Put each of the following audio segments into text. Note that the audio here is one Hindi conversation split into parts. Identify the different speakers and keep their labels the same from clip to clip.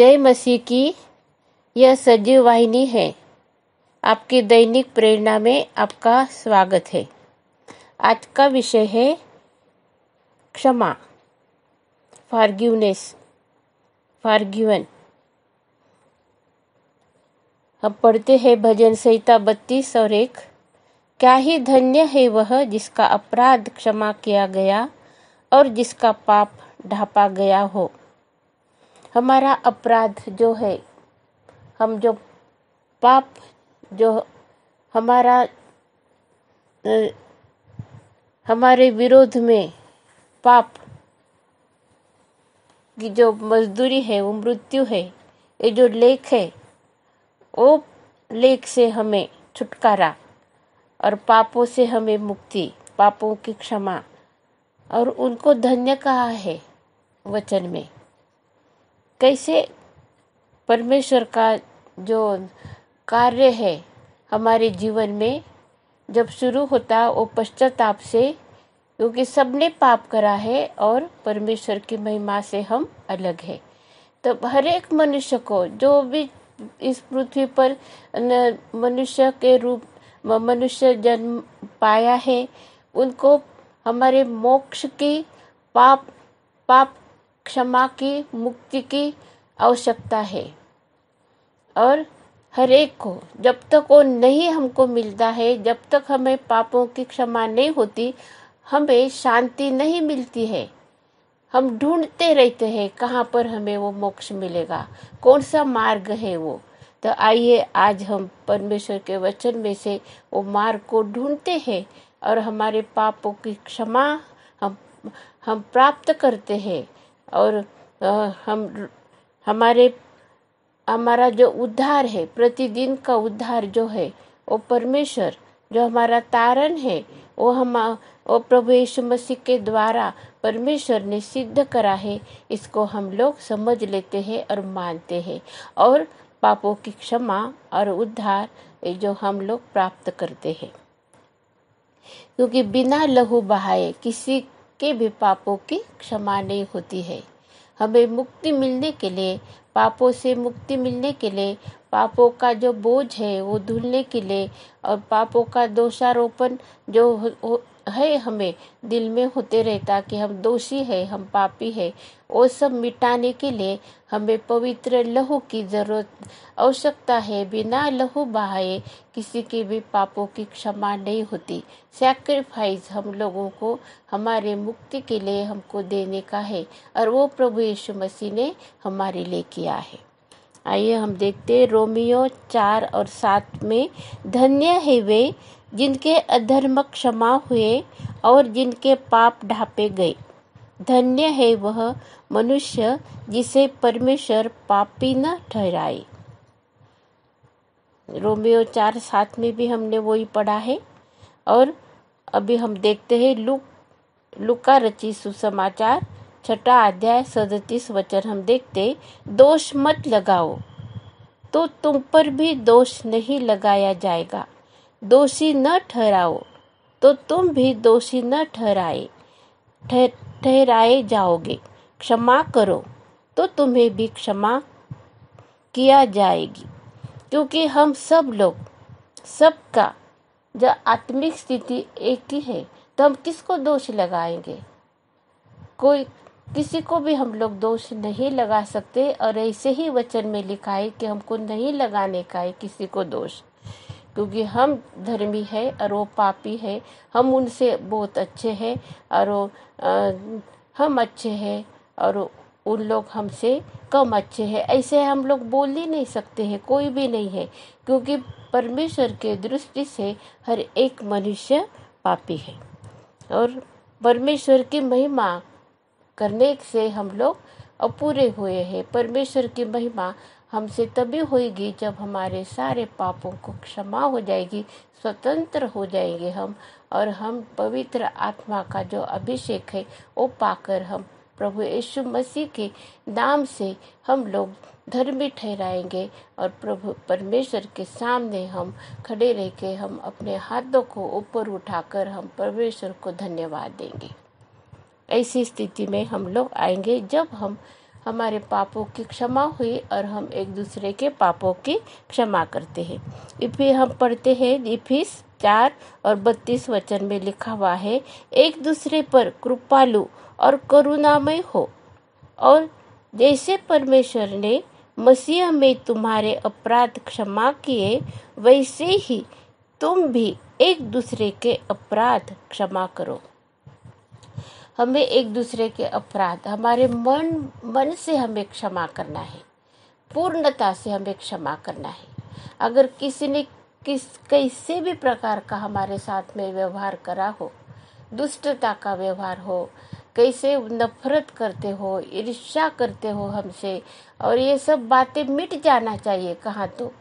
Speaker 1: जय मसीह की यह सजीव वाहिनी है। आपकी दैनिक प्रेरणा में आपका स्वागत है। आज का विषय है क्षमा, फॉरगिवनेस, फॉरगिवन। हम पढ़ते हैं भजन संहिता 32 और 1। क्या ही धन्य है वह जिसका अपराध क्षमा किया गया और जिसका पाप ढांपा गया हो। हमारा अपराध जो है, हम जो पाप जो हमारे विरोध में पाप की जो मजदूरी है वो मृत्यु है। ये जो लेख है वो लेख से हमें छुटकारा और पापों से हमें मुक्ति, पापों की क्षमा, और उनको धन्य कहा है वचन में। कैसे परमेश्वर का जो कार्य है हमारे जीवन में जब शुरू होता वो पश्चाताप से, क्योंकि सबने पाप करा है और परमेश्वर की महिमा से हम अलग है। तो हर एक मनुष्य को जो भी इस पृथ्वी पर मनुष्य के रूप मनुष्य जन्म पाया है, उनको हमारे मोक्ष की, पाप क्षमा की, मुक्ति की आवश्यकता है। और हर एक को जब तक वो नहीं हमको मिलता है, जब तक हमें पापों की क्षमा नहीं होती, हमें शांति नहीं मिलती है। हम ढूंढते रहते हैं कहाँ पर हमें वो मोक्ष मिलेगा, कौन सा मार्ग है वो। तो आइए आज हम परमेश्वर के वचन में से वो मार्ग को ढूंढते हैं और हमारे पापों की क्षमा हम प्राप्त करते हैं। और हमारा जो उद्धार है, प्रतिदिन का उद्धार जो है, वो परमेश्वर जो हमारा तारण है, वो प्रभु यीशु मसीह के द्वारा परमेश्वर ने सिद्ध करा है। इसको हम लोग समझ लेते हैं और मानते हैं, और पापों की क्षमा और उद्धार जो हम लोग प्राप्त करते हैं। क्योंकि बिना लहू बहाए किसी के भी पापों की क्षमा नहीं होती है। हमें मुक्ति मिलने के लिए, पापों से मुक्ति मिलने के लिए, पापों का जो बोझ है वो धुलने के लिए, और पापों का दोषारोपण जो है हमें दिल में होते रहता कि हम दोषी है, हम पापी है, वो सब मिटाने के लिए हमें पवित्र लहू की आवश्यकता है। बिना लहू बहाए किसी के भी पापों की क्षमा नहीं होती। सैक्रिफाइस हम लोगों को हमारे मुक्ति के लिए हमको देने का है, और वो प्रभु यीशु मसीह ने हमारे लिए किया है। आइए हम देखते हैं रोमियो 4 और 7 में, धन्य है वे जिनके अधर्म क्षमा हुए और जिनके पाप ढांपे गए। धन्य है वह मनुष्य जिसे परमेश्वर पापी न ठहराए। रोमियो 4:7 में भी हमने वही पढ़ा है। और अभी हम देखते हैं लूका रचित सुसमाचार 6 अध्याय 37 वचन। हम देखते, दोष मत लगाओ तो तुम पर भी दोष नहीं लगाया जाएगा, दोषी न ठहराओ तो तुम भी दोषी न ठहराए जाओगे, क्षमा करो तो तुम्हें भी क्षमा किया जाएगी। क्योंकि हम सब लोग, सबका जो आत्मिक स्थिति एक ही है, तो हम किसको दोष लगाएंगे? किसी को भी हम लोग दोष नहीं लगा सकते। और ऐसे ही वचन में लिखा है कि हमको नहीं लगाने का है किसी को दोष, क्योंकि हम धर्मी है और वो पापी है। हम उनसे बहुत अच्छे हैं और हम अच्छे हैं और उन लोग हमसे कम अच्छे हैं, ऐसे हम लोग बोल ही नहीं सकते हैं। कोई भी नहीं है, क्योंकि परमेश्वर के दृष्टि से हर एक मनुष्य पापी है। और परमेश्वर की महिमा करने से हम लोग अपूरे हुए हैं। परमेश्वर की महिमा हमसे तभी होगी जब हमारे सारे पापों को क्षमा हो जाएगी, स्वतंत्र हो जाएंगे हम, और हम पवित्र आत्मा का जो अभिषेक है वो पाकर हम प्रभु यीशु मसीह के नाम से हम लोग धर्मी ठहराएंगे। और प्रभु परमेश्वर के सामने हम खड़े रह के हम अपने हाथों को ऊपर उठाकर हम परमेश्वर को धन्यवाद देंगे। ऐसी स्थिति में हम लोग आएंगे जब हम हमारे पापों की क्षमा हुई और हम एक दूसरे के पापों की क्षमा करते हैं। हम पढ़ते हैं इफिस 4 और 32 वचन में लिखा हुआ है, एक दूसरे पर कृपालु और करुणामय हो, और जैसे परमेश्वर ने मसीह में तुम्हारे अपराध क्षमा किए, वैसे ही तुम भी एक दूसरे के अपराध क्षमा करो। हमें एक दूसरे के अपराध हमारे मन से हमें क्षमा करना है, पूर्णता से हमें क्षमा करना है। अगर किसी ने कैसे भी प्रकार का हमारे साथ में व्यवहार करा हो, दुष्टता का व्यवहार हो, कैसे नफरत करते हो, ईर्ष्या करते हो हमसे, और ये सब बातें मिट जाना चाहिए। कहाँ तो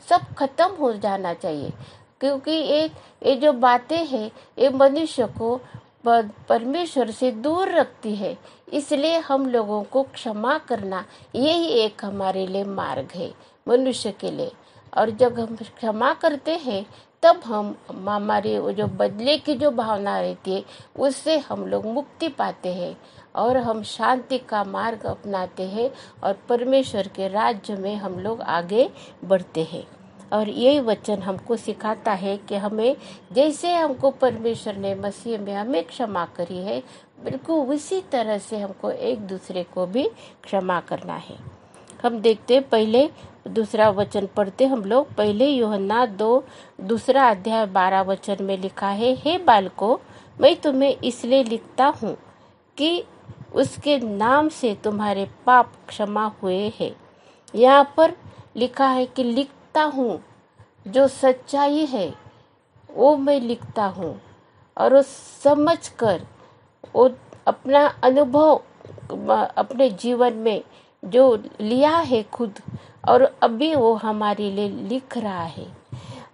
Speaker 1: सब खत्म हो जाना चाहिए, क्योंकि ये जो बातें हैं ये मनुष्य को परमेश्वर से दूर रखती है। इसलिए हम लोगों को क्षमा करना यही एक हमारे लिए मार्ग है मनुष्य के लिए। और जब हम क्षमा करते हैं तब हम हमारी वो जो बदले की जो भावना रहती है उससे हम लोग मुक्ति पाते हैं और हम शांति का मार्ग अपनाते हैं और परमेश्वर के राज्य में हम लोग आगे बढ़ते हैं। और यही वचन हमको सिखाता है कि हमें जैसे हमको परमेश्वर ने मसीह में हमें क्षमा करी है, बिल्कुल उसी तरह से हमको एक दूसरे को भी क्षमा करना है। हम देखते पहले दूसरा वचन पढ़ते हम लोग। पहले यूहन्ना 2 दूसरा अध्याय 12 वचन में लिखा है, हे बालकों, मैं तुम्हें इसलिए लिखता हूँ कि उसके नाम से तुम्हारे पाप क्षमा हुए हैं। यहाँ पर लिखा है कि लिखता हूँ, जो सच्चाई है वो मैं लिखता हूँ, और वो समझ कर वो अपना अनुभव अपने जीवन में जो लिया है खुद, और अभी वो हमारे लिए लिख रहा है,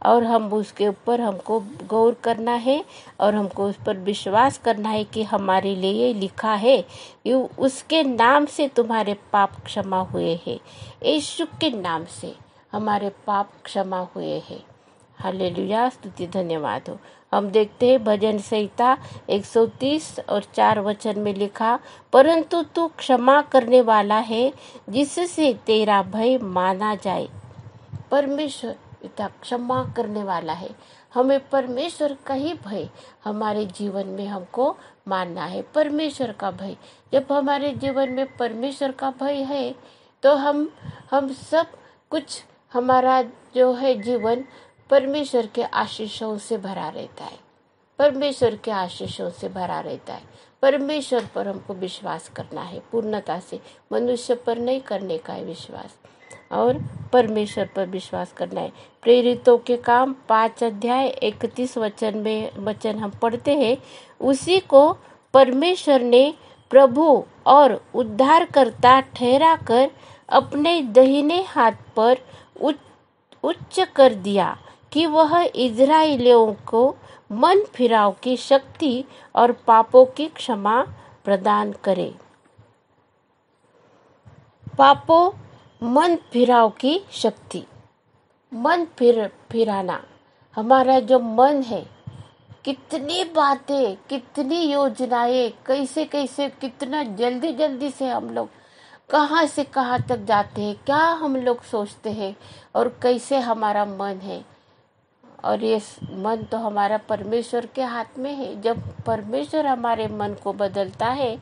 Speaker 1: और हम उसके ऊपर हमको गौर करना है और हमको उस पर विश्वास करना है कि हमारे लिए ये लिखा है, उसके नाम से तुम्हारे पाप क्षमा हुए हैं। यीशु के नाम से हमारे पाप क्षमा हुए हैं। हालेलुया, स्तुति धन्यवाद हो। हम देखते हैं भजन संहिता 130 और 4 वचन में लिखा, परंतु तू क्षमा करने वाला है जिससे तेरा भय माना जाए। परमेश्वर पिता क्षमा करने वाला है। हमें परमेश्वर का ही भय हमारे जीवन में हमको मानना है। परमेश्वर का भय, जब हमारे जीवन में परमेश्वर का भय है तो हम सब कुछ, हमारा जो है जीवन परमेश्वर के आशीषों से भरा रहता है। परमेश्वर के आशीषों से भरा रहता है। परमेश्वर पर हमको विश्वास करना है पूर्णता से, मनुष्य पर नहीं करने का है विश्वास, और परमेश्वर पर विश्वास करना है। प्रेरितों के काम 5 अध्याय 31 वचन हम पढ़ते हैं, उसी को परमेश्वर ने प्रभु और उद्धारकर्ता ठहरा कर अपने दाहिने हाथ पर उच्च कर दिया कि वह इजराइलियों को मन फिराव की शक्ति और पापों की क्षमा प्रदान करे। पापों, मन फिराव की शक्ति, मन फिराना। हमारा जो मन है, कितनी बातें, कितनी योजनाएं, कैसे कैसे कितना जल्दी से हम लोग कहाँ से कहाँ तक जाते हैं, क्या हम लोग सोचते हैं, और कैसे हमारा मन है। और ये मन तो हमारा परमेश्वर के हाथ में है। जब परमेश्वर हमारे मन को बदलता है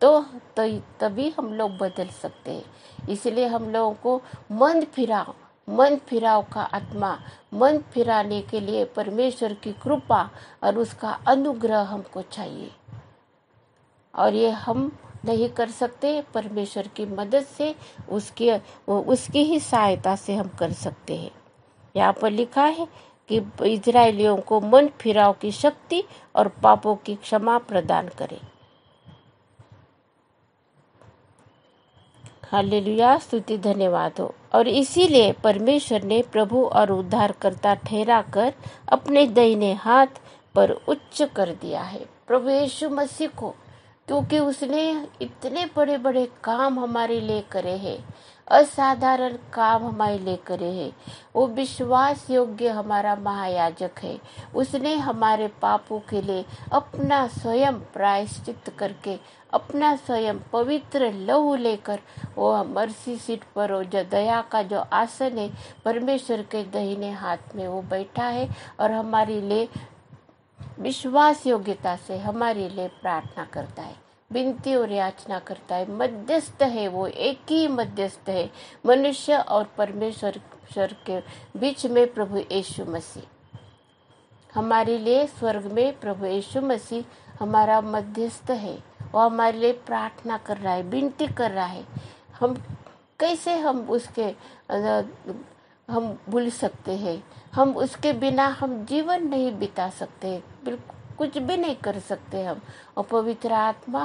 Speaker 1: तो तभी हम लोग बदल सकते हैं। इसलिए हम लोगों को मन फिराव का आत्मा, मन फिराने के लिए परमेश्वर की कृपा और उसका अनुग्रह हमको चाहिए, और ये हम नहीं कर सकते। परमेश्वर की मदद से, उसकी ही सहायता से हम कर सकते हैं। यहाँ पर लिखा है कि इजराइलियों को मन फिराव की शक्ति और पापों की क्षमा प्रदान करे। हालेलुया, स्तुति धन्यवाद हो। और इसीलिए परमेश्वर ने प्रभु और उद्धारकर्ता ठहरा कर अपने दाहिने हाथ पर उच्च कर दिया है। प्रभु यीशु मसीह को क्योंकि उसने इतने बड़े बड़े काम हमारे लिए करे हैं, असाधारण काम हमारे लिए करे हैं। वो विश्वास योग्य हमारा महायाजक है। उसने हमारे पापों के लिए अपना स्वयं प्रायश्चित करके, अपना स्वयं पवित्र लहू लेकर वो मर्सी सीट पर, वो जो दया का जो आसन है परमेश्वर के दाहिने हाथ में वो बैठा है और हमारे लिए विश्वास योग्यता से हमारे लिए प्रार्थना करता है, विनती और याचना करता है। मध्यस्थ है, वो एक ही मध्यस्थ है मनुष्य और परमेश्वर के बीच में, प्रभु यीशु मसीह हमारे लिए स्वर्ग में। प्रभु यीशु मसीह हमारा मध्यस्थ है, वो हमारे लिए प्रार्थना कर रहा है, विनती कर रहा है। हम कैसे हम भूल सकते हैं? हम उसके बिना हम जीवन नहीं बिता सकते, बिल्कुल कुछ भी नहीं कर सकते हम। और पवित्र आत्मा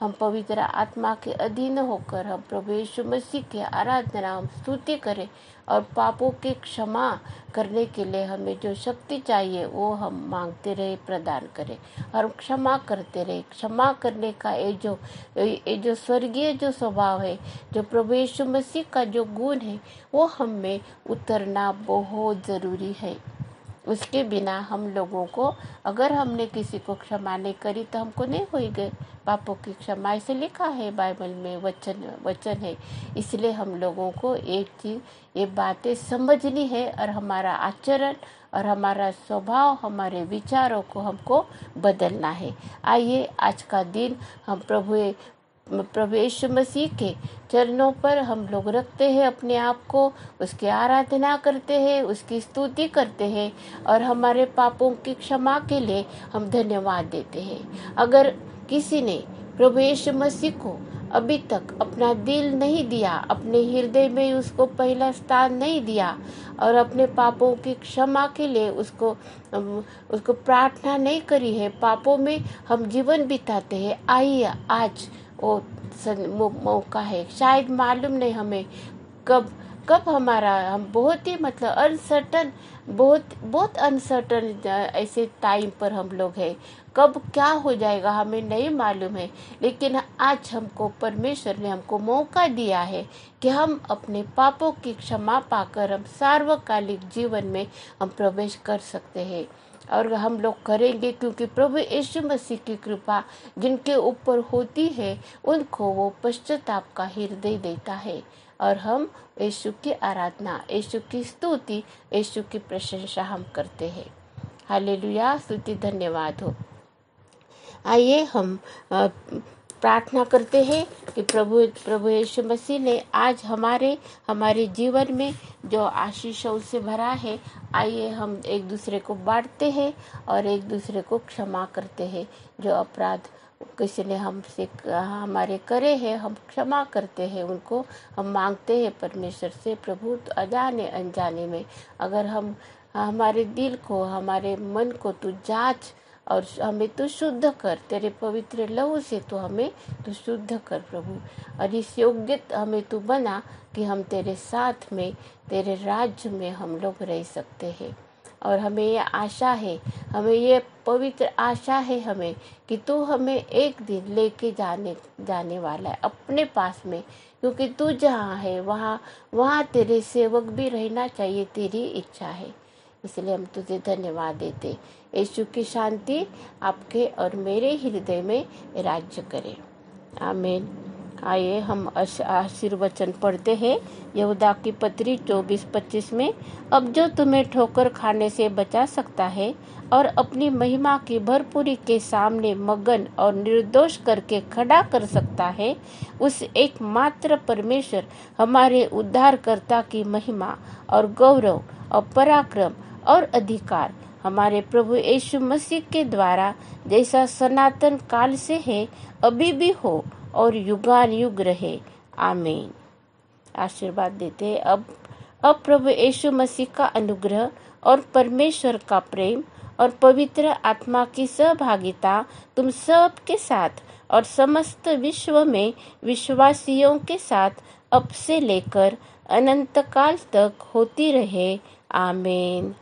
Speaker 1: हम पवित्र आत्मा के अधीन होकर हम प्रभु यीशु मसीह की आराधना, हम स्तुति करें और पापों की क्षमा करने के लिए हमें जो शक्ति चाहिए वो हम मांगते रहे, प्रदान करें और क्षमा करते रहे। क्षमा करने का ये जो स्वर्गीय जो स्वभाव है, जो प्रभु यीशु मसीह का जो गुण है, वो हम में उतरना बहुत ज़रूरी है। उसके बिना हम लोगों को, अगर हमने किसी को क्षमा नहीं करी तो हमको नहीं होगी पापों की क्षमा। ऐसे लिखा है बाइबल में, वचन है। इसलिए हम लोगों को एक चीज़, ये बातें समझनी है और हमारा आचरण और हमारा स्वभाव, हमारे विचारों को हमको बदलना है। आइए आज का दिन हम प्रभु यीशु मसीह के चरणों पर हम लोग रखते हैं अपने आप को, उसकी आराधना करते हैं, उसकी स्तुति करते हैं और हमारे पापों की क्षमा के लिए हम धन्यवाद देते हैं। अगर किसी ने प्रभु यीशु मसीह को अभी तक अपना दिल नहीं दिया, अपने हृदय में उसको पहला स्थान नहीं दिया और अपने पापों की क्षमा के लिए उसको प्रार्थना नहीं करी है, पापों में हम जीवन बिताते हैं, आइए आज वो मौका है। शायद मालूम नहीं हमें कब हम बहुत ही अनसर्टन, बहुत अनसर्टन ऐसे टाइम पर हम लोग हैं। कब क्या हो जाएगा हमें नहीं मालूम है, लेकिन आज हमको परमेश्वर ने हमको मौका दिया है कि हम अपने पापों की क्षमा पाकर हम सार्वकालिक जीवन में हम प्रवेश कर सकते हैं। और हम लोग करेंगे क्योंकि प्रभु यीशु मसीह की कृपा जिनके ऊपर होती है उनको वो पश्चाताप का हृदय देता है और हम यीशु की आराधना, यीशु की स्तुति, यीशु की प्रशंसा हम करते हैं। हालेलुया, स्तुति धन्यवाद हो। आइए हम प्रार्थना करते हैं कि प्रभु यीशु मसीह ने आज हमारे जीवन में जो आशीषों से भरा है, आइए हम एक दूसरे को बांटते हैं और एक दूसरे को क्षमा करते हैं। जो अपराध किसी ने हमसे हमारे करे हैं, हम क्षमा करते हैं, उनको हम मांगते हैं परमेश्वर से। प्रभु तो अजाने अनजाने में अगर हम हमारे दिल को, हमारे मन को तू जांच और हमें तू शुद्ध कर, तेरे पवित्र लहू से तो हमें तू शुद्ध कर प्रभु, और इस योग्य हमें तू बना कि हम तेरे साथ में, तेरे राज्य में हम लोग रह सकते हैं। और हमें ये आशा है, हमें ये पवित्र आशा है हमें कि तू हमें एक दिन लेके जाने वाला है अपने पास में, क्योंकि तू जहाँ है वहाँ तेरे सेवक भी रहना चाहिए, तेरी इच्छा है। इसलिए हम तुझे धन्यवाद देते। यीशु की शांति आपके और मेरे हृदय में राज्य करे, आमीन। आइए हम आशीर्वचन पढ़ते हैं। यहूदा की पत्री 24-25 में, अब जो तुम्हें ठोकर खाने से बचा सकता है और अपनी महिमा की भरपूरी के सामने मगन और निर्दोष करके खड़ा कर सकता है, उस एकमात्र परमेश्वर हमारे उद्धारकर्ता की महिमा और गौरव और पराक्रम और अधिकार हमारे प्रभु यीशु मसीह के द्वारा जैसा सनातन काल से है, अभी भी हो और युगान युग रहे, आमीन। आशीर्वाद देते हैं। अब प्रभु यीशु मसीह का अनुग्रह और परमेश्वर का प्रेम और पवित्र आत्मा की सहभागिता तुम सब के साथ और समस्त विश्व में विश्वासियों के साथ अब से लेकर अनंत काल तक होती रहे, आमीन।